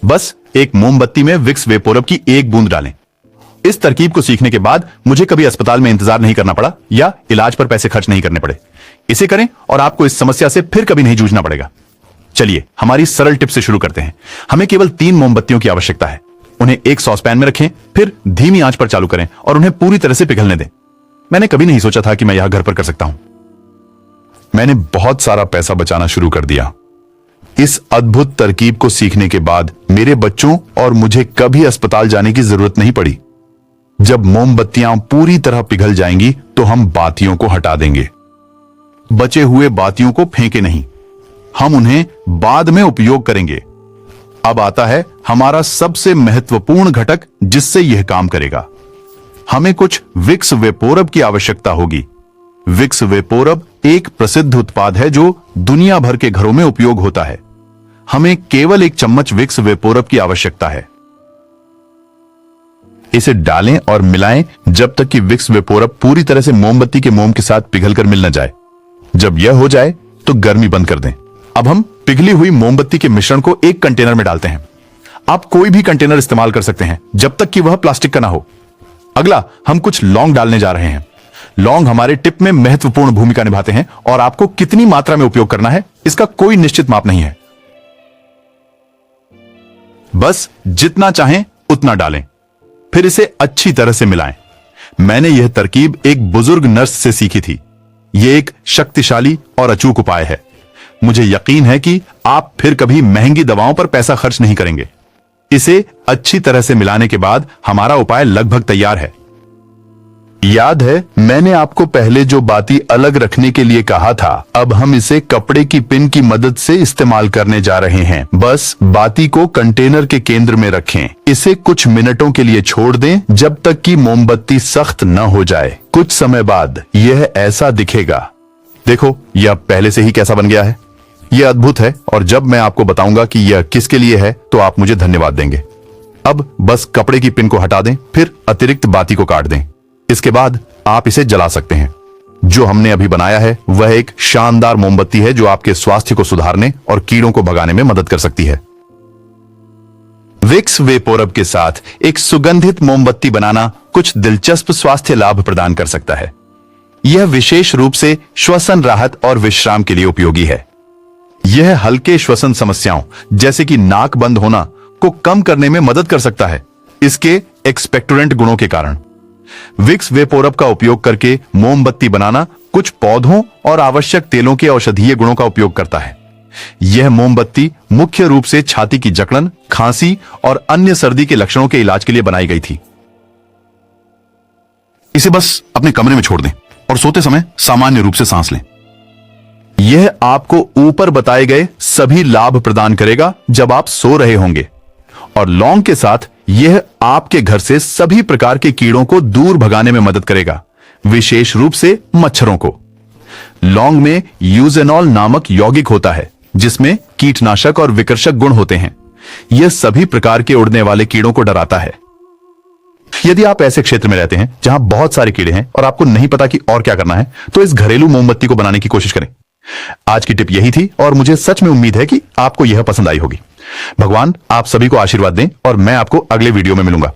बस एक मोमबत्ती में विक्स वेपोरब की एक बूंद डालें। इस तरकीब को सीखने के बाद मुझे कभी अस्पताल में इंतजार नहीं करना पड़ा या इलाज पर पैसे खर्च नहीं करने पड़े। इसे करें और आपको इस समस्या से फिर कभी नहीं जूझना पड़ेगा। चलिए हमारी सरल टिप से शुरू करते हैं। हमें केवल 3 मोमबत्तियों की आवश्यकता है। उन्हें एक सॉसपैन में रखें, फिर धीमी आंच पर चालू करें और उन्हें पूरी तरह से पिघलने दें। मैंने कभी नहीं सोचा था कि मैं यह घर पर कर सकता हूं। मैंने बहुत सारा पैसा बचाना शुरू कर दिया। इस अद्भुत तरकीब को सीखने के बाद मेरे बच्चों और मुझे कभी अस्पताल जाने की जरूरत नहीं पड़ी। जब मोमबत्तियां पूरी तरह पिघल जाएंगी तो हम बातियों को हटा देंगे। बचे हुए बातियों को फेंके नहीं, हम उन्हें बाद में उपयोग करेंगे। अब आता है हमारा सबसे महत्वपूर्ण घटक जिससे यह काम करेगा। हमें कुछ विक्स वेपोरब की आवश्यकता होगी। विक्स वेपोरब एक प्रसिद्ध उत्पाद है जो दुनिया भर के घरों में उपयोग होता है। हमें केवल 1 चम्मच विक्स वेपोरब की आवश्यकता है। इसे डालें और मिलाएं जब तक कि विक्स वेपोरब पूरी तरह से मोमबत्ती के मोम के साथ पिघलकर मिल न जाए। जब यह हो जाए तो गर्मी बंद कर दें। अब हम पिघली हुई मोमबत्ती के मिश्रण को एक कंटेनर में डालते हैं। आप कोई भी कंटेनर इस्तेमाल कर सकते हैं जब तक कि वह प्लास्टिक का ना हो। अगला हम कुछ लौंग डालने जा रहे हैं। लौंग हमारे टिप में महत्वपूर्ण भूमिका निभाते हैं और आपको कितनी मात्रा में उपयोग करना है इसका कोई निश्चित माप नहीं है। बस जितना चाहें उतना डालें, फिर इसे अच्छी तरह से मिलाएं। मैंने यह तरकीब एक बुजुर्ग नर्स से सीखी थी। यह एक शक्तिशाली और अचूक उपाय है। मुझे यकीन है कि आप फिर कभी महंगी दवाओं पर पैसा खर्च नहीं करेंगे। इसे अच्छी तरह से मिलाने के बाद हमारा उपाय लगभग तैयार है। याद है मैंने आपको पहले जो बाती अलग रखने के लिए कहा था? अब हम इसे कपड़े की पिन की मदद से इस्तेमाल करने जा रहे हैं। बस बाती को कंटेनर के केंद्र में रखें। इसे कुछ मिनटों के लिए छोड़ दें जब तक कि मोमबत्ती सख्त न हो जाए। कुछ समय बाद यह ऐसा दिखेगा। देखो यह पहले से ही कैसा बन गया है। यह अद्भुत है और जब मैं आपको बताऊंगा कि यह किसके लिए है तो आप मुझे धन्यवाद देंगे। अब बस कपड़े की पिन को हटा दें, फिर अतिरिक्त बाती को काट दें। इसके बाद आप इसे जला सकते हैं। जो हमने अभी बनाया है वह एक शानदार मोमबत्ती है जो आपके स्वास्थ्य को सुधारने और कीड़ों को भगाने में मदद कर सकती है। विक्स वेपोरब के साथ एक सुगंधित मोमबत्ती बनाना कुछ दिलचस्प स्वास्थ्य लाभ प्रदान कर सकता है। यह विशेष रूप से श्वसन राहत और विश्राम के लिए उपयोगी है। यह हल्के श्वसन समस्याओं जैसे कि नाक बंद होना को कम करने में मदद कर सकता है, इसके एक्सपेक्टोरेंट गुणों के कारण। विक्स वेपोरब का उपयोग करके मोमबत्ती बनाना कुछ पौधों और आवश्यक तेलों के औषधीय गुणों का उपयोग करता है। यह मोमबत्ती मुख्य रूप से छाती की जकड़न, खांसी और अन्य सर्दी के लक्षणों के इलाज के लिए बनाई गई थी। इसे बस अपने कमरे में छोड़ दें और सोते समय सामान्य रूप से सांस लें। यह आपको ऊपर बताए गए सभी लाभ प्रदान करेगा जब आप सो रहे होंगे। और लौंग के साथ यह आपके घर से सभी प्रकार के कीड़ों को दूर भगाने में मदद करेगा, विशेष रूप से मच्छरों को। लौंग में यूजेनॉल नामक यौगिक होता है जिसमें कीटनाशक और विकर्षक गुण होते हैं। यह सभी प्रकार के उड़ने वाले कीड़ों को डराता है। यदि आप ऐसे क्षेत्र में रहते हैं जहां बहुत सारे कीड़े हैं और आपको नहीं पता कि और क्या करना है, तो इस घरेलू मोमबत्ती को बनाने की कोशिश करें। आज की टिप यही थी और मुझे सच में उम्मीद है कि आपको यह पसंद आई होगी। भगवान आप सभी को आशीर्वाद दें और मैं आपको अगले वीडियो में मिलूंगा।